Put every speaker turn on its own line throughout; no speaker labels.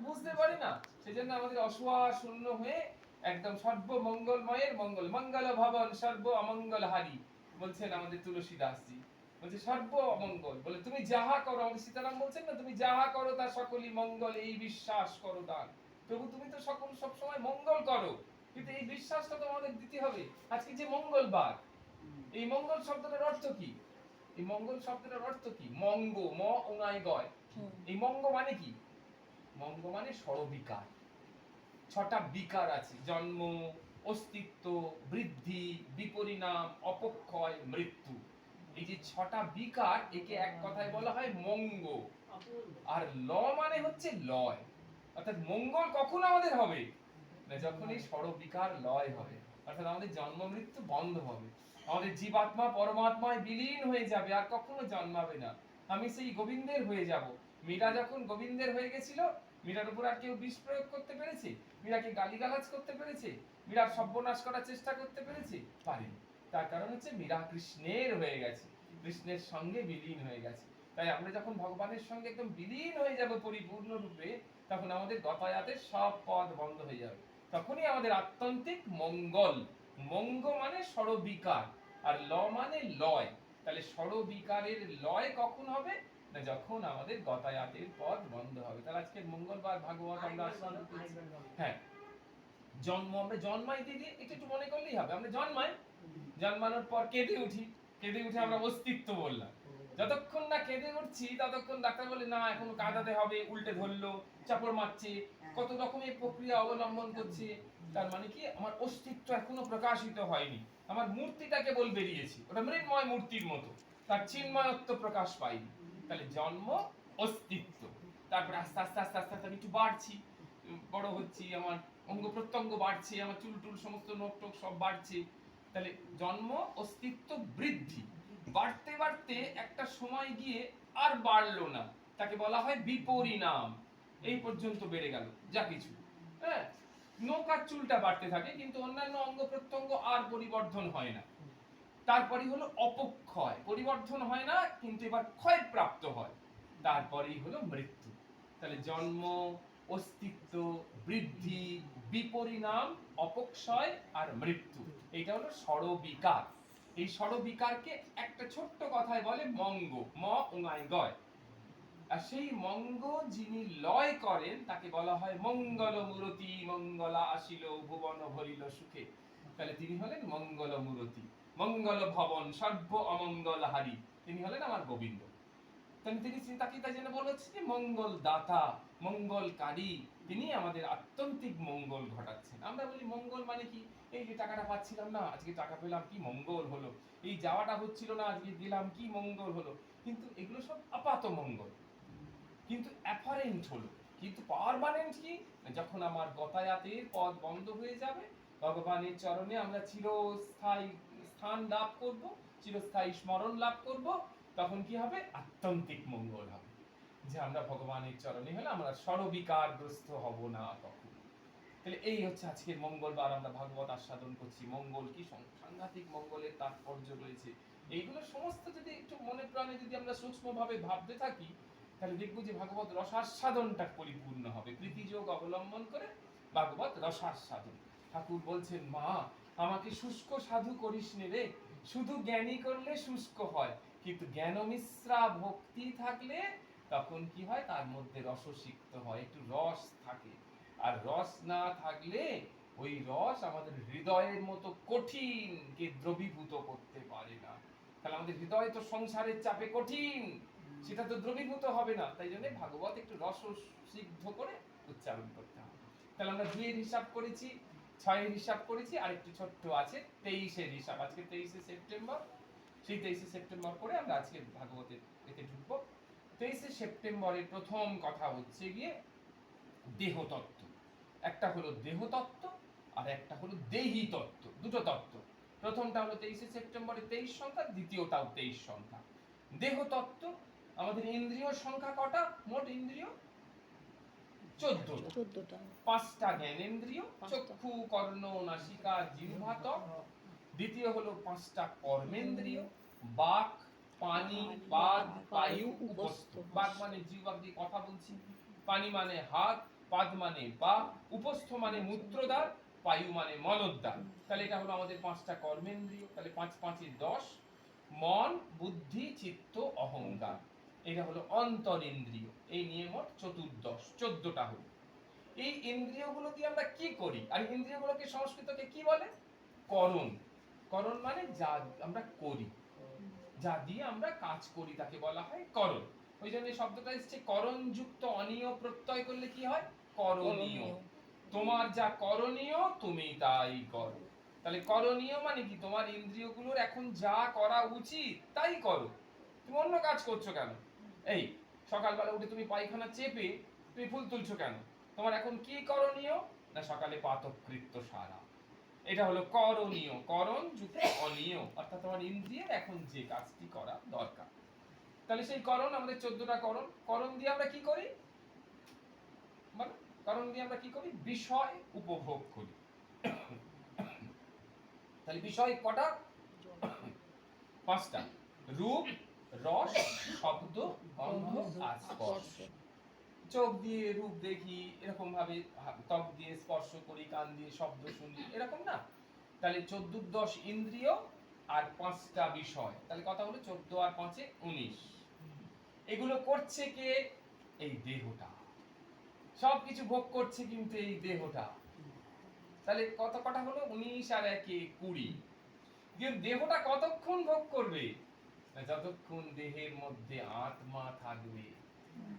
বুঝতে পারি না, সেজন্য আমাদের অসহায় শূন্য হয়ে একদম সর্বমঙ্গলময়ের মঙ্গল, মঙ্গল ভবন সর্ব অমঙ্গল হারি বলছেন আমাদের তুলসী দাসজি। বলছে সর্ব অমঙ্গল, বলে তুমি যাহা করো, আমাদের সীতারাম বলছেন না, তুমি যাহা করো তা সকলই মঙ্গল, এই বিশ্বাস করো দান। প্রভু তুমি তো সকল সব সময় মঙ্গল করো, কিন্তু এই বিশ্বাসটা তো আমাদের দিতে হবে। আজকে যে মঙ্গলবার, এই মঙ্গল শব্দটার অর্থ কি? এই মঙ্গল শব্দটার অর্থ কি? মঙ্গ, ম উনাই গয়। এই মঙ্গ মানে কি? মঙ্গ মানে ষড়বিকার। ছটা বিকার আছে: জন্ম, অস্তিত্ব, বৃদ্ধি, বিপরিণাম, অপক্ষয়, মৃত্যু। এই যে ছটা বিকার, একে এক কথায় বলা হয় মঙ্গ। আর ল মানে হচ্ছে লয়। অর্থাৎ মঙ্গল কখন আমাদের হবে না, যখন এই ষড়বিকার লয় হবে, অর্থাৎ আমাদের জন্ম মৃত্যু বন্ধ হবে, আমাদের জীবাত্মা পরমাত্মায় বিলীন হয়ে যাবে, আর কখনো জন্মাবে না। আমি সেই গোবিন্দের হয়ে যাব। মীরা যখন গোবিন্দের হয়ে গেছিল, মীরার উপর আর কেউ বিষ প্রয়োগ করতে পেরেছে? মীরাকে গালিগালাজ করতে পেরেছে? মীরার সর্বনাশ করার চেষ্টা করতে পেরেছে? পারেনি। তার কারণ হচ্ছে মীরা কৃষ্ণের হয়ে গেছে, কৃষ্ণের সঙ্গে বিলীন হয়ে গেছে। তাই আমরা যখন ভগবানের সঙ্গে একদম বিলীন হয়ে যাব পরিপূর্ণ রূপে, তখন আমাদের যাতায়াতের সব পথ বন্ধ হয়ে যাবে। তখনই আমাদের আত্যন্তিক মঙ্গল। মঙ্গ মানে ষড়বিকার, আর ল মানে লয়। তাহলে ষড়বিকারের লয় কখন হবে না, যখন আমাদের যাতায়াতের পথ বন্ধ হবে। তাহলে আজকে মঙ্গলবার ভাগবত আমরা আস্বাদন করছি। হ্যাঁ, জন্ম, আমরা জন্মাই দিয়ে এটা একটু মনে করলেই হবে। আমরা জন্মাই, জন্মানোর পর কেঁদে উঠি, কেঁদে উঠে আমরা অস্তিত্ব বললাম। যতক্ষণ না কেঁদে উঠছি ততক্ষণ ডাক্তার বলে না এখনো কাঁদাতে হবে, উল্টে ধরলো, চাপড় মারছে, কত রকমের প্রক্রিয়া অবলম্বন করছে। তার মানে কি, আমার অস্তিত্ব এখনো প্রকাশিত হয়নি, আমার মূর্তিটা কেবল বেরিয়েছে, ওটা মৃন্ময় মূর্তির মতো, তার চিন্ময়ত্ব প্রকাশ পাইনি। তাহলে জন্ম, অস্তিত্ব, তারপরে আস্তে আস্তে আস্তে আস্তে আমি একটু বাড়ছি, বড় হচ্ছি, আমার অঙ্গ প্রত্যঙ্গ বাড়ছে, আমার চুল টুল সমস্ত নখ টক সব বাড়ছে। তাহলে জন্ম, অস্তিত্ব, বৃদ্ধি, বাড়তে বাড়তে একটা সময় গিয়ে আর বাড়লো না, তাকে বলা হয় বিপরিণাম। এই পর্যন্ত বেড়ে গেল যা কিছু, হ্যাঁ, নৌকার চুলটা বাড়তে থাকে, কিন্তু অন্যান্য অঙ্গ প্রত্যঙ্গ আর পরিবর্ধন হয় না। তারপরেই হলো অপক্ষয়, পরিবর্ধন হয় না কিন্তু এবার ক্ষয় প্রাপ্ত হয়। তারপরেই হলো মৃত্যু। তাহলে জন্ম, অস্তিত্ব, বৃদ্ধি, বিপরিণাম, অপক্ষয় আর মৃত্যু, এটা হলো ষড়বিকার। এই ষড়বিকারকে একটা ছোট্ট কথায় বলে মঙ্গ, ম উঙাই গয়। আর সেই মঙ্গ যিনি লয় করেন তাকে বলা হয় মঙ্গল মূরতি, মঙ্গলা আসিল ভুবন ভরিল সুখে। তাহলে তিনি হলেন মঙ্গল মূরতি, মঙ্গল ভবন সর্ব অমঙ্গল হারি, তিনি হলেন আমার গোবিন্দ। তিনি তাকে তাই জন্য বলা হচ্ছে যে মঙ্গল দাতা, মঙ্গলকারী, তিনি আমাদের আত্যন্তিক মঙ্গল ঘটাচ্ছেন। আমরা বলি মঙ্গল মানে কি, এই যে টাকাটা পাচ্ছিলাম না, আজকে টাকা পেলাম, কি মঙ্গল হলো, এই যাওয়াটা হচ্ছিল না, আজকে গেলাম, কি মঙ্গল হলো। কিন্তু এগুলো সব আপাত মঙ্গল, কিন্তু অ্যাপারেন্ট হলো। কিন্তু পার্মানেন্ট কি, যখন আমার যাতায়াতের পথ বন্ধ হয়ে যাবে, ভগবানের চরণে আমরা চিরস্থায়ী স্থান লাভ করব, চিরস্থায়ী স্মরণ লাভ করব, তখন কি হবে, আত্যন্তিক মঙ্গল হবে, যে আমরা ভগবানের চরণে হলে আমরা ষড়বিকারগ্রস্ত হব না তখন। তাহলে এই হচ্ছে আজকের মঙ্গলবার আমরা ভাগবত আস্বাদন করছি। মঙ্গল কি সাংঘাতিক মঙ্গলের তাৎপর্য রয়েছে, এইগুলো সমস্ত যদি একটু মনে প্রাণে যদি আমরা সূক্ষ্মভাবে ভাবতে থাকি, তাহলে দেখবো যে ভাগবত রসাস্বাদনটা পরিপূর্ণ হবে। প্রীতিযোগ অবলম্বন করে ভাগবত রসাস্বাদন। ঠাকুর বলছেন, মা আমাকে শুষ্ক সাধু করিস নে রে, শুধু জ্ঞানী করলে শুষ্ক হয়, কিন্তু জ্ঞান মিশ্রা ভক্তি থাকলে তখন কি হয়, তার মধ্যে রসসিক্ত হয়, একটু রস থাকে। আর রস না থাকলে ওই রস আমাদের হৃদয়ের মতো কঠিন কে দ্রবীভূত করতে পারে না। তাহলে আমাদের হৃদয় তো সংসারের চাপে কঠিন, সেটা তো দ্রবীভূত হবে না। তাই জন্য ভাগবত একটু রস সিদ্ধ করে উচ্চারণ করতে হবে। তাহলে আমরা 2 এর হিসাব করেছি, 6 এর হিসাব করেছি, আর একটু ছোট্ট আছে 23 এর হিসাব। আজকে 23শে সেপ্টেম্বর, সেই 23শে সেপ্টেম্বর করে আমরা আজকে ভাগবতের এতে ঢুকবো। 23শে সেপ্টেম্বরের প্রথম কথা হচ্ছে গিয়ে দেহতত্ত্ব। একটা হলো দেহতত্ত্ব আর একটা হলো দেহি তত্ত্ব, দুটো তত্ত্ব। প্রথমটা হলো 23শে সেপ্টেম্বরে 23 সংখ্যা, দ্বিতীয়টাও 23 সংখ্যা। দেহতত্ত্ব, আমাদের ইন্দ্রিয় সংখ্যা কটা, মোট ইন্দ্রিয় 14টা। 5টা জ্ঞানেন্দ্রিয়, চক্ষু, কর্ণ, নাসিকা, জিহ্বা, ত্বক। দ্বিতীয় হলো 5টা কর্মেন্দ্রিয়, বাক, পানি, পাদ, বায়ু, উপস্থ। বাক মানে জিহ্বা দিয়ে কথা বলছি, পানি মানে হাত, পাদ মানে পা, উপস্থ মানে মূত্রদ্বার, পায়ু মানে মলদ্বার। তাহলে এটা হলো আমাদের 5টা কর্মেন্দ্রিয়। তাহলে 5 5 এ 10, মন, বুদ্ধি, চিত্ত, অহংকার। এটা হলো অন্তরিন্দ্রিয়। এই নিয়ে মোট 14টা হলো। এই ইন্দ্রিয়গুলো দিয়ে আমরা কি করি? আর ইন্দ্রিয়গুলোকে সংস্কৃতকে কি বলে? করণ। করণ মানে যা আমরা করি, যা দিয়ে আমরা কাজ করি তাকে বলা হয় করণ। ওই জন্য এই শব্দটা এসেছে করণ যুক্ত অনীয় প্রত্যয় করলে কি হয়? করণীয়। তোমার যা করণীয় তুমি তাই করো। তাহলে করণীয় মানে কি? তোমার ইন্দ্রিয়গুলোর এখন যা করা উচিত তাই করো। তুমি অন্য কাজ করছো কেন? এই সকালবেলা উঠে তুমি পায়খানা চেপে তুমি ফুল তুলছো কেন? তোমার এখন কি করণীয়? না সকালে পাতকৃত্য সারা। এটা হলো করণীয়। করণ যুক্ত অনীয়, অর্থাৎ তোমার ইন্দ্রিয়ের এখন যে কাজটি করা দরকার। তাহলে সেই করণ আমাদের 14টা করণ। করণ দিয়ে আমরা কি করি? মানে করণ দিয়ে আমরা কি করি? বিষয় উপভোগ করি। তাহলে বিষয় কটা? 5টা। রূপ, রস, শব্দ, গন্ধ আর স্পর্শ। চোখ দিয়ে রূপ দেখি, এরকম ভাবে ত্বক দিয়ে স্পর্শ করি, কান দিয়ে শব্দ শুনি, এরকম না? তাহলে 14 ইন্দ্রিয় আর 5টা বিষয়। তাহলে কথা হলো 14 আর 5 এ 19। এগুলো করছে কে? এই দেহটা। সবকিছু ভোগ করছে কিন্তু এই দেহটা। তাহলে কত কটা হলো? 19 আর 1 এ 20। কিন্তু দেহটা কতক্ষণ ভোগ করবে? যতক্ষণ দেহের মধ্যে আত্মা থাকবে।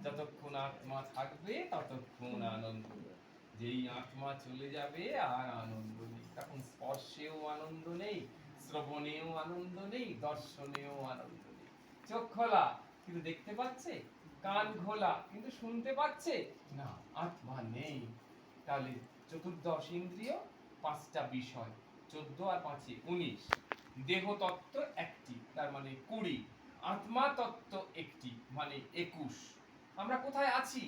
যতক্ষণ আত্মা থাকবে ততক্ষণ আনন্দ। যেই আত্মা চলে যাবে আর আনন্দ নেই। তখন স্পর্শেও আনন্দ নেই, শ্রবণেও আনন্দ নেই, দর্শনেও আনন্দ নেই। চোখ খোলা কিন্তু দেখতে পাচ্ছে, কান খোলা কিন্তু শুনতে পাচ্ছে না, আত্মা নেই। তাহলে 14 ইন্দ্রিয়, 5টা বিষয়, 14 আর 5 এ 19। দেহ তত্ত্ব একটি, তার মানে 20। আত্মা তত্ত্ব একটি, মানে 21। আমরা কোথায় আছি?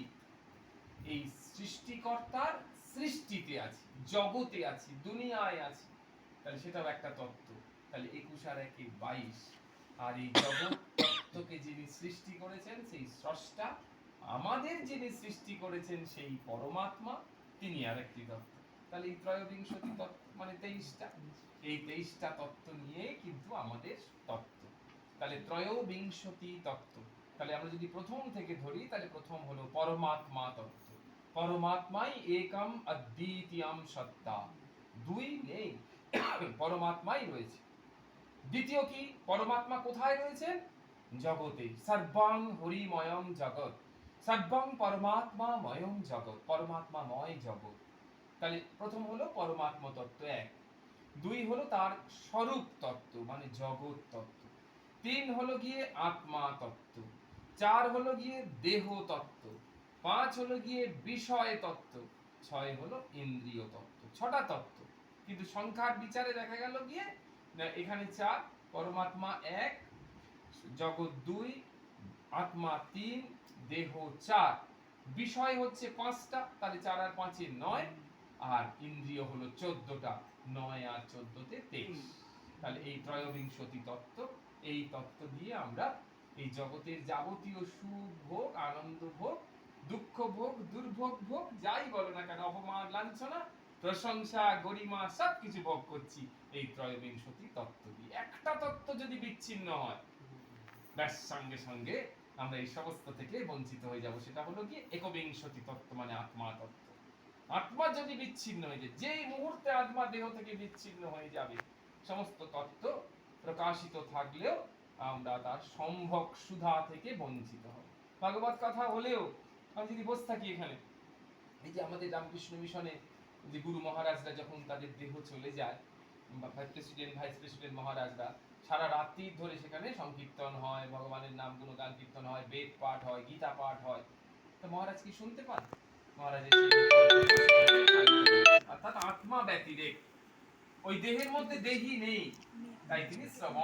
এই সৃষ্টিকর্তার সৃষ্টিতে আছি, জগতে আছি, দুনিয়ায় আছি। তাহলে সেটাও একটা তত্ত্ব। তাহলে 21 আর 1 এ 22। আর এই জগৎ তত্ত্বকে যিনি সৃষ্টি করেছেন সেই স্রষ্টা, আমাদের যিনি সৃষ্টি করেছেন সেই পরমাত্মা, তিনি আরেকটি তত্ত্ব। তাহলে এই ত্রয়োবিংশতি তত্ত্ব মানে 23টা। এই 23টা তত্ত্ব নিয়ে কিন্তু আমাদের তত্ত্ব। তাহলে ত্রয়োবিংশতি তত্ত্ব। তাহলে আমরা যদি প্রথম থেকে ধরি, তাহলে প্রথম হলো পরমাত্মা তত্ত্ব। পরমাত্মাই একম অদ্বিতীয়ম সত্তা। দুই নেই, পরমাত্মাই রয়েছে। দ্বিতীয় কি? পরমাত্মা কোথায় রয়েছেন? জগতে। সর্বং হরিময়ং জগৎ। সর্বং পরমাত্মাময়ং জগৎ। পরমাত্মাময় জগৎ। তাহলে প্রথম হলো পরমাত্মা তত্ত্ব 1। 2 হলো তার স্বরূপ তত্ত্ব মানে জগৎ তত্ত্ব। 3 হলো গিয়ে আত্মা তত্ত্ব। 4 হলো গিয়ে দেহ তত্ত্ব। 5 হলো গিয়ে বিষয় তত্ত্ব। 6 হলো ইন্দ্রিয় তত্ত্ব। 6টা তত্ত্ব। কিন্তু সংখ্যার বিচারে দেখা গেল গিয়ে এখানে 4, পরমাত্মা 1, জগৎ 2, আত্মা 3, দেহ 4, বিষয় হচ্ছে 5টা। তাহলে 4 আর 5 এ 9, আর ইন্দ্রিয় হলো 14টা। 9 আর 14 তে 23। তাহলে এই ত্রয়োবিংশতি তত্ত্ব, এই তত্ত্ব দিয়ে আমরা এই জগতের যাবতীয় সুখ ভোগ, আনন্দ ভোগ, দুঃখ ভোগ, দুর্ভোগ ভোগ, যাই বলো না কেন, অপমান, লাঞ্ছনা, প্রশংসা, গরিমা সবকিছু ভোগ করছি এই ত্রয়োবিংশতি তত্ত্ব দিয়ে। একটা তত্ত্ব যদি বিচ্ছিন্ন হয়, ব্যাস সঙ্গে সঙ্গে আমরা এই সমস্ত থেকে বঞ্চিত হয়ে যাব। সেটা হলো কি? একবিংশতি তত্ত্ব মানে আত্মা তত্ত্ব। আত্মা যদি বিচ্ছিন্ন হয়ে যায়, যেই মুহূর্তে আত্মা দেহ থেকে বিচ্ছিন্ন হয়ে যাবে, সমস্ত তত্ত্ব প্রকাশিত থাকলেও আমরা তার সম্ভোগ সুধা থেকে বঞ্চিত হব। ভাগবত কথা হলেও আমি যদি বসে থাকি এখানে, এই যে আমাদের রামকৃষ্ণ মিশনে যে গুরু মহারাজরা যখন তাদের দেহ চলে যায়, প্রেসিডেন্ট, ভাইস প্রেসিডেন্ট মহারাজরা সারা রাত্রি ধরে সেখানে সংকীর্তন হয়, ভগবানের নাম গুণগান কীর্তন হয়, বেদ পাঠ হয়, গীতা পাঠ হয়। তো মহারাজ কি শুনতে পান? মহারাজের অর্থাৎ আত্মা ব্যতিরেক, ওই দেহের মধ্যে দেহি নেই, তাই তিনি শ্রবণ